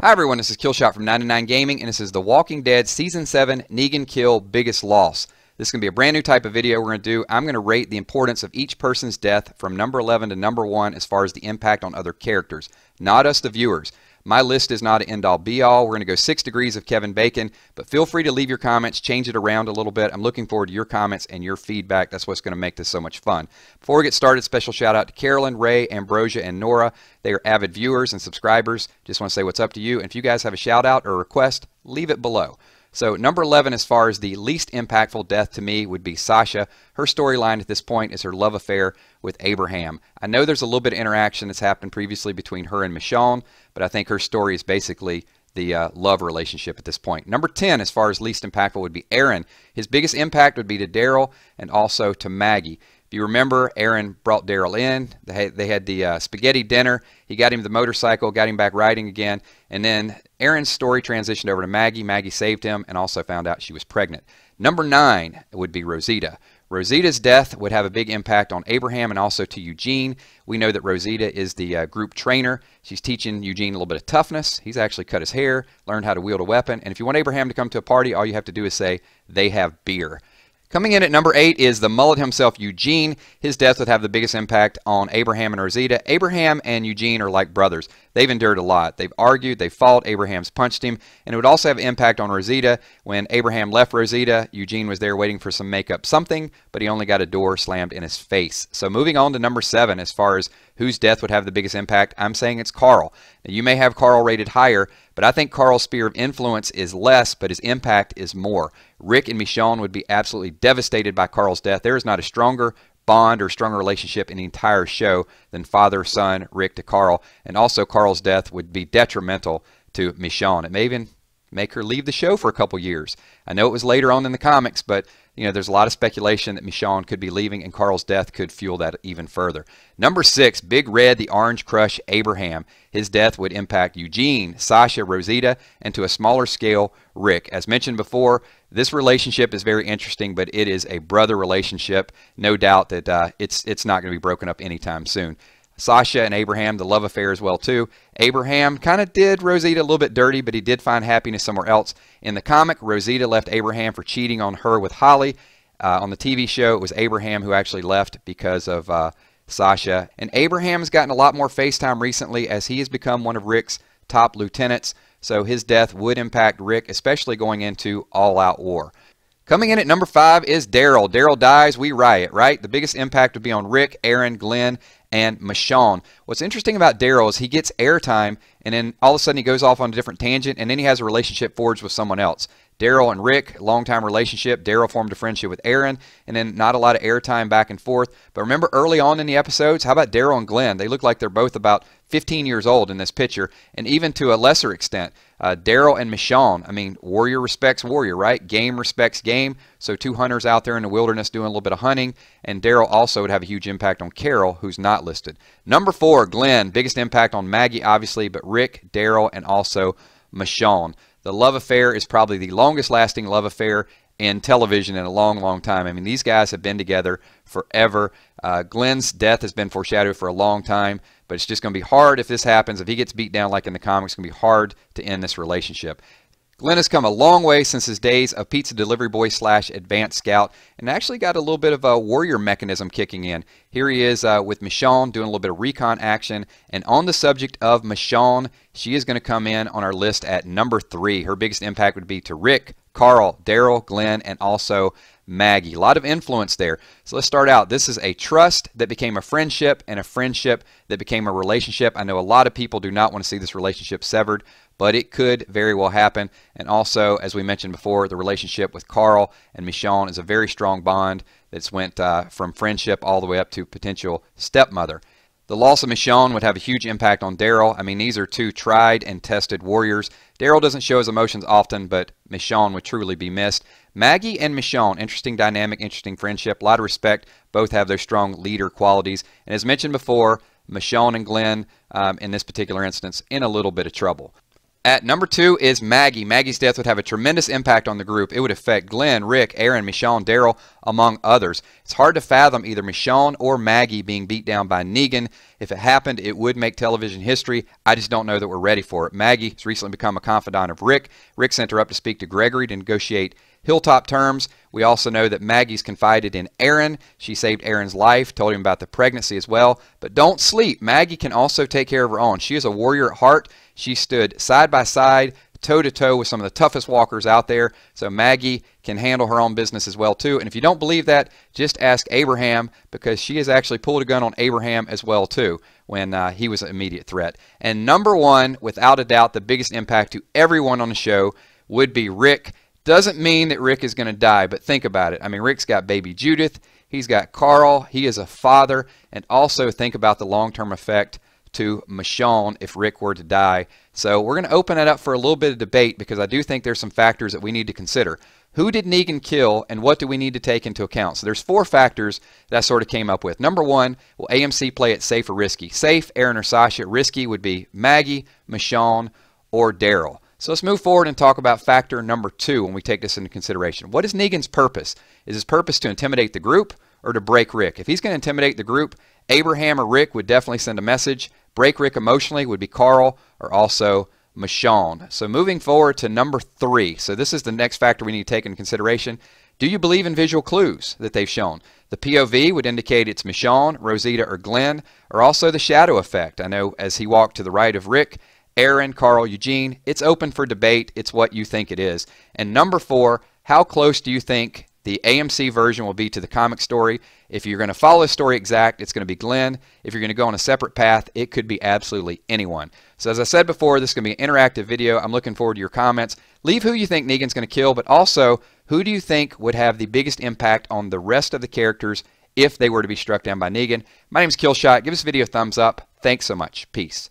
Hi everyone, this is Killshot from 99 Gaming, and this is The Walking Dead Season 7 Negan Kill Biggest Loss. This is going to be a brand new type of video we're going to do. I'm going to rate the importance of each person's death from number 11 to number 1 as far as the impact on other characters, not us the viewers. My list is not an end-all be-all. We're going to go 6 degrees of Kevin Bacon, but feel free to leave your comments, change it around a little bit. I'm looking forward to your comments and your feedback. That's what's going to make this so much fun. Before we get started, special shout out to Carolyn, Ray, Ambrosia, and Nora. They are avid viewers and subscribers. Just want to say what's up to you. And if you guys have a shout out or a request, leave it below. So number 11, as far as the least impactful death to me, would be Sasha. Her storyline at this point is her love affair with Abraham. I know there's a little bit of interaction that's happened previously between her and Michonne, but I think her story is basically the love relationship at this point. Number 10, as far as least impactful, would be Aaron. His biggest impact would be to Daryl and also to Maggie. If you remember, Aaron brought Daryl in. They had the spaghetti dinner. He got him the motorcycle, got him back riding again. And then Aaron's story transitioned over to Maggie. Maggie saved him and also found out she was pregnant. Number 9 would be Rosita. Rosita's death would have a big impact on Abraham and also to Eugene. We know that Rosita is the group trainer. She's teaching Eugene a little bit of toughness. He's actually cut his hair, learned how to wield a weapon. And if you want Abraham to come to a party, all you have to do is say, they have beer. Coming in at number 8 is the mullet himself, Eugene. His death would have the biggest impact on Abraham and Rosita. Abraham and Eugene are like brothers. They've endured a lot. They've argued, they've fought, Abraham's punched him, and it would also have impact on Rosita. When Abraham left Rosita, Eugene was there waiting for some makeup something, but he only got a door slammed in his face. So moving on to number 7, as far as whose death would have the biggest impact, I'm saying it's Carl. Now, you may have Carl rated higher, but I think Carl's sphere of influence is less, but his impact is more. Rick and Michonne would be absolutely devastated by Carl's death. There is not a stronger bond or stronger relationship in the entire show than father-son, Rick to Carl. And also Carl's death would be detrimental to Michonne. It may even make her leave the show for a couple years. I know it was later on in the comics, but you know, there's a lot of speculation that Michonne could be leaving, and Carl's death could fuel that even further. Number 6, Big Red, the Orange Crush, Abraham. His death would impact Eugene, Sasha, Rosita, and to a smaller scale, Rick. As mentioned before, this relationship is very interesting, but it is a brother relationship. No doubt that it's not going to be broken up anytime soon. Sasha and Abraham, the love affair as well too. Abraham kind of did Rosita a little bit dirty, but he did find happiness somewhere else. In the comic, Rosita left Abraham for cheating on her with Holly. On the TV show, it was Abraham who actually left because of Sasha. And Abraham's gotten a lot more FaceTime recently as he has become one of Rick's top lieutenants. So his death would impact Rick, especially going into all-out war. Coming in at number 5 is Daryl. Daryl dies, we riot, right? The biggest impact would be on Rick, Aaron, Glenn, and Michonne. What's interesting about Daryl is he gets airtime, and then all of a sudden he goes off on a different tangent, and then he has a relationship forged with someone else. Daryl and Rick, long-time relationship. Daryl formed a friendship with Aaron, and then not a lot of airtime back and forth. But remember early on in the episodes, how about Daryl and Glenn? They look like they're both about 15 years old in this picture, and even to a lesser extent, Daryl and Michonne. I mean, warrior respects warrior, right? Game respects game. So 2 hunters out there in the wilderness doing a little bit of hunting, and Daryl also would have a huge impact on Carol, who's not listed. Number 4, Glenn. Biggest impact on Maggie, obviously, but Rick, Daryl, and also Michonne. The love affair is probably the longest lasting love affair in television in a long, long time. I mean, these guys have been together forever. Glenn's death has been foreshadowed for a long time, but it's just going to be hard if this happens. If he gets beat down like in the comics, it's going to be hard to end this relationship. Glenn has come a long way since his days of pizza delivery boy / advanced scout, and actually got a little bit of a warrior mechanism kicking in. Here he is with Michonne doing a little bit of recon action. And on the subject of Michonne, she is going to come in on our list at number 3. Her biggest impact would be to Rick, Carl, Daryl, Glenn, and also Maggie. A lot of influence there. So let's start out. This is a trust that became a friendship, and a friendship that became a relationship. I know a lot of people do not want to see this relationship severed, but it could very well happen. And also, as we mentioned before, the relationship with Carl and Michonne is a very strong bond that's went from friendship all the way up to potential stepmother. The loss of Michonne would have a huge impact on Daryl. I mean, these are 2 tried and tested warriors. Daryl doesn't show his emotions often, but Michonne would truly be missed. Maggie and Michonne, interesting dynamic, interesting friendship, a lot of respect. Both have their strong leader qualities. And as mentioned before, Michonne and Glenn, in this particular instance, in a little bit of trouble. At number 2 is Maggie. Maggie's death would have a tremendous impact on the group. It would affect Glenn, Rick, Aaron, Michonne, Daryl, among others. It's hard to fathom either Michonne or Maggie being beat down by Negan. If it happened, it would make television history. I just don't know that we're ready for it. Maggie has recently become a confidant of Rick. Rick sent her up to speak to Gregory to negotiate hilltop terms. We also know that Maggie's confided in Aaron. She saved Aaron's life, told him about the pregnancy as well. But don't sleep. Maggie can also take care of her own. She is a warrior at heart. She stood side by side, toe to toe with some of the toughest walkers out there. So Maggie can handle her own business as well too. And if you don't believe that, just ask Abraham, because she has actually pulled a gun on Abraham as well too when he was an immediate threat. And number 1, without a doubt, the biggest impact to everyone on the show would be Rick. Doesn't mean that Rick is going to die, but think about it. I mean, Rick's got baby Judith. He's got Carl. He is a father. And also think about the long-term effect to Michonne if Rick were to die. So we're going to open it up for a little bit of debate, because I do think there's some factors that we need to consider. Who did Negan kill, and what do we need to take into account? So there's 4 factors that I sort of came up with. Number 1, will AMC play it safe or risky? Safe, Aaron or Sasha. Risky would be Maggie, Michonne, or Daryl. So let's move forward and talk about factor number 2 when we take this into consideration. What is Negan's purpose? Is his purpose to intimidate the group or to break Rick? If he's going to intimidate the group, Abraham or Rick would definitely send a message. Break Rick emotionally would be Carl or also Michonne. So moving forward to number 3. So this is the next factor we need to take into consideration. Do you believe in visual clues that they've shown? The POV would indicate it's Michonne, Rosita, or Glenn, or also the shadow effect. I know as he walked to the right of Rick, Aaron, Carl, Eugene, it's open for debate. It's what you think it is. And number 4, how close do you think the AMC version will be to the comic story? If you're going to follow the story exact, it's going to be Glenn. If you're going to go on a separate path, it could be absolutely anyone. So as I said before, this is going to be an interactive video. I'm looking forward to your comments. Leave who you think Negan's going to kill, but also who do you think would have the biggest impact on the rest of the characters if they were to be struck down by Negan. My name is Killshot. Give this video a thumbs up. Thanks so much. Peace.